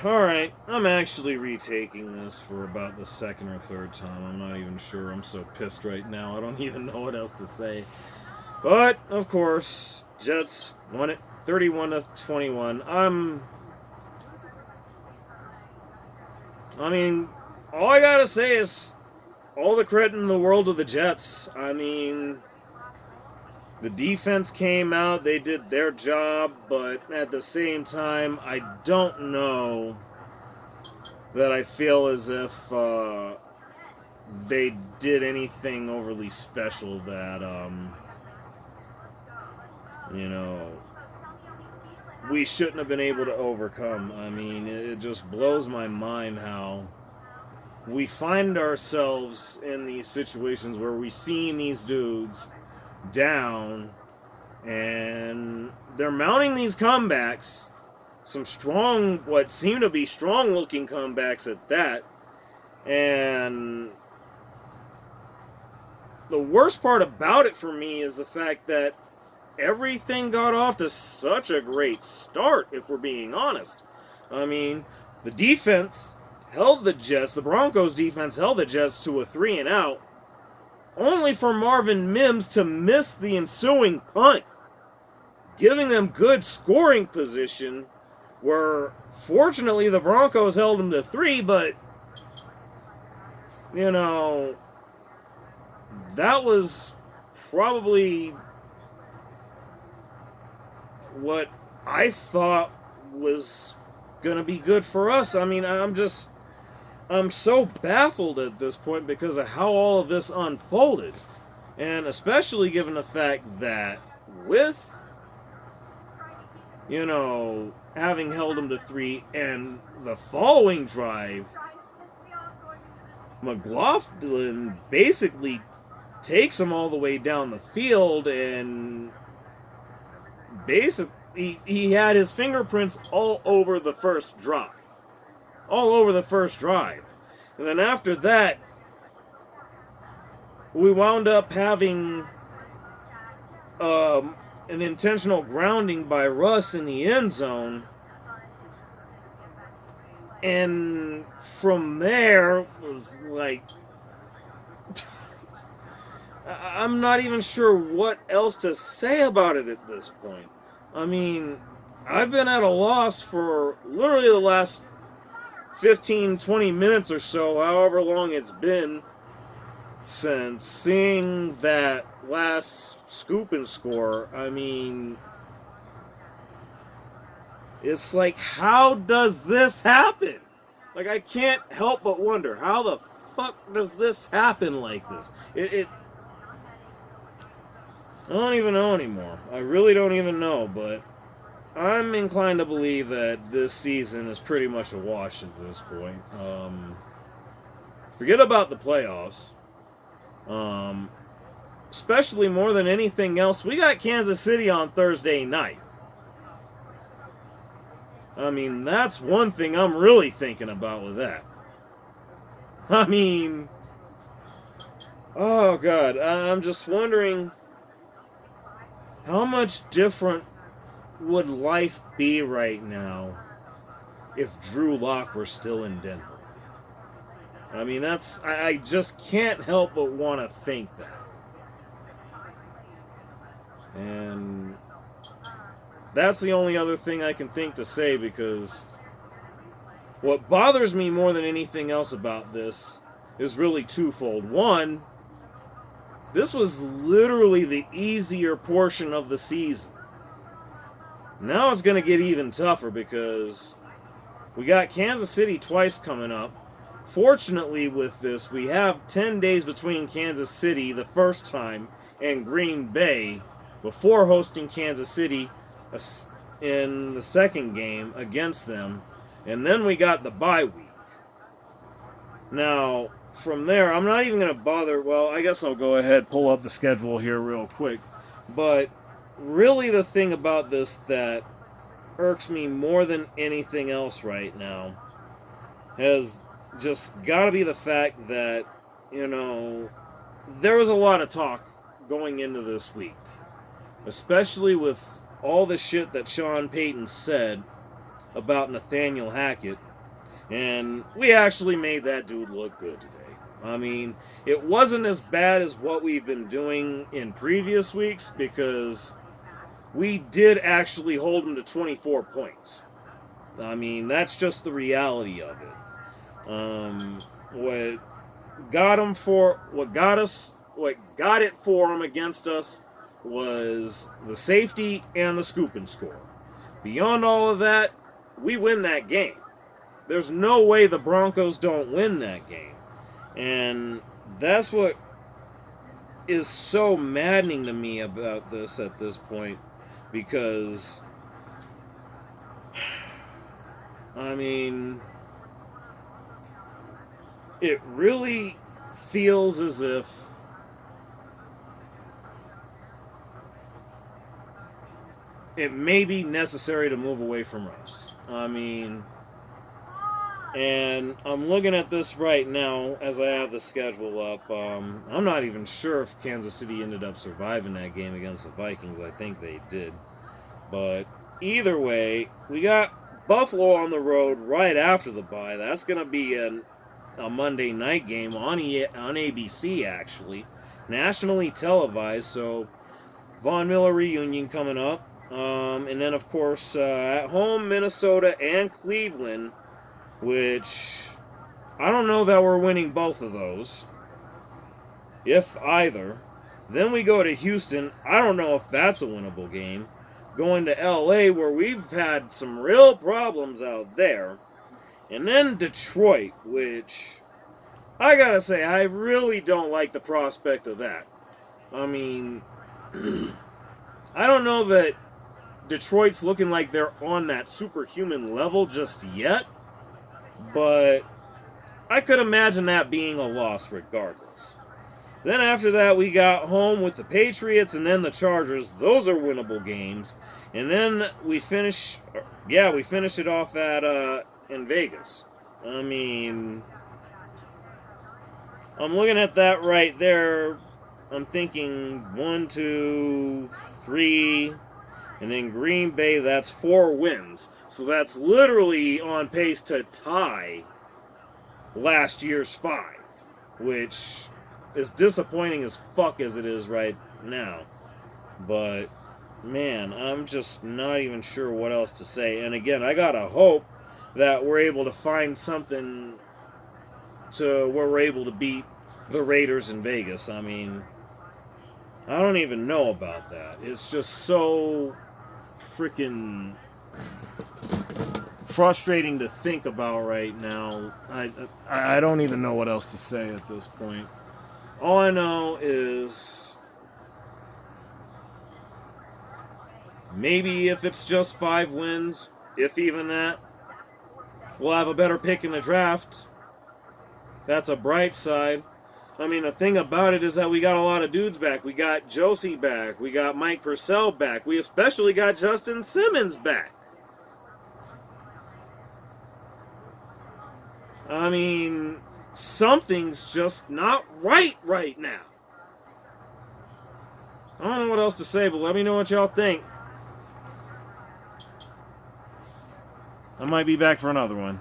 Alright, I'm actually retaking this for about the second or third time. I'm not even sure. I'm so pissed right now. I don't even know what else to say. But, of course, Jets won it 31 to 21. I mean, all I gotta say is all the credit in the world to the Jets. I mean, the defense came out, they did their job, but at the same time, I don't know that I feel as if they did anything overly special that, you know, we shouldn't have been able to overcome. I mean, it just blows my mind how we find ourselves in these situations where we see these dudes down and they're mounting these comebacks, some strong, what seem to be strong looking comebacks at that. And the worst part about it for me is the fact that everything got off to such a great start, if we're being honest. I mean, the defense held the Jets, the Broncos defense held the Jets to a 3-and-out, only for Marvin Mims to miss the ensuing punt, giving them good scoring position, where fortunately the Broncos held them to 3, but, you know, that was probably what I thought was going to be good for us. I mean, I'm so baffled at this point because of how all of this unfolded. And especially given the fact that with, having held them to 3 and the following drive, McLaughlin basically takes them all the way down the field and basically he had his fingerprints all over the first drive. All over the first drive. And then after that, we wound up having an intentional grounding by Russ in the end zone. And from there was like, I'm not even sure what else to say about it at this point. I mean, I've been at a loss for literally the last 15, 20 minutes or so, however long it's been, since seeing that last scoop and score. I mean, it's like, how does this happen? Like, I can't help but wonder, how the fuck does this happen like this? I don't even know anymore. I really don't even know, but I'm inclined to believe that this season is pretty much a wash at this point. Forget about the playoffs. Especially more than anything else, we got Kansas City on Thursday night. I mean, that's one thing I'm really thinking about with that. I mean, oh God, I'm just wondering how much different would life be right now if Drew Lock were still in Denver? I mean, I just can't help but want to think that. And that's the only other thing I can think to say, because what bothers me more than anything else about this is really twofold. One, this was literally the easier portion of the season. Now it's going to get even tougher because we got Kansas City twice coming up. Fortunately, with this, we have 10 days between Kansas City the first time and Green Bay before hosting Kansas City in the second game against them. And then we got the bye week. Now, from there, I'm not even going to bother. Well, I guess I'll go ahead, pull up the schedule here real quick. But really the thing about this that irks me more than anything else right now has just got to be the fact that, there was a lot of talk going into this week, especially with all the shit that Sean Payton said about Nathaniel Hackett, and we actually made that dude look good today. I mean, it wasn't as bad as what we've been doing in previous weeks because we did actually hold him to 24 points. I mean, that's just the reality of it. What got it for him against us was the safety and the scoop and score. Beyond all of that, we win that game. There's no way the Broncos don't win that game. And that's what is so maddening to me about this at this point, because I mean, it really feels as if it may be necessary to move away from Russ. I mean, and I'm looking at this right now as I have the schedule up. I'm not even sure if Kansas City ended up surviving that game against the Vikings. I think they did. But either way, we got Buffalo on the road right after the bye. That's going to be a Monday night game on ABC, actually. Nationally televised, so Von Miller reunion coming up. And then, of course, at home, Minnesota and Cleveland, which I don't know that we're winning both of those, if either. Then we go to Houston. I don't know if that's a winnable game. Going to LA, where we've had some real problems out there. And then Detroit, which I gotta say, I really don't like the prospect of that. I mean, I don't know that Detroit's looking like they're on that superhuman level just yet. But I could imagine that being a loss regardless. Then after that, we got home with the Patriots and then the Chargers. Those are winnable games. And then we finish it off at in Vegas. I mean, I'm looking at that right there. I'm thinking 1, 2, 3, and then Green Bay, that's 4 wins. So that's literally on pace to tie last year's 5, which is disappointing as fuck as it is right now. But, man, I'm just not even sure what else to say. And again, I gotta hope that we're able to find something to where we're able to beat the Raiders in Vegas. I mean, I don't even know about that. It's just so freaking frustrating to think about right now. I don't even know what else to say at this point. All I know is maybe if it's just 5 wins, if even that, we'll have a better pick in the draft. That's a bright side. I mean, the thing about it is that we got a lot of dudes back. We got Josie back. We got Mike Purcell back. We especially got Justin Simmons back. I mean, something's just not right now. I don't know what else to say, but let me know what y'all think. I might be back for another one.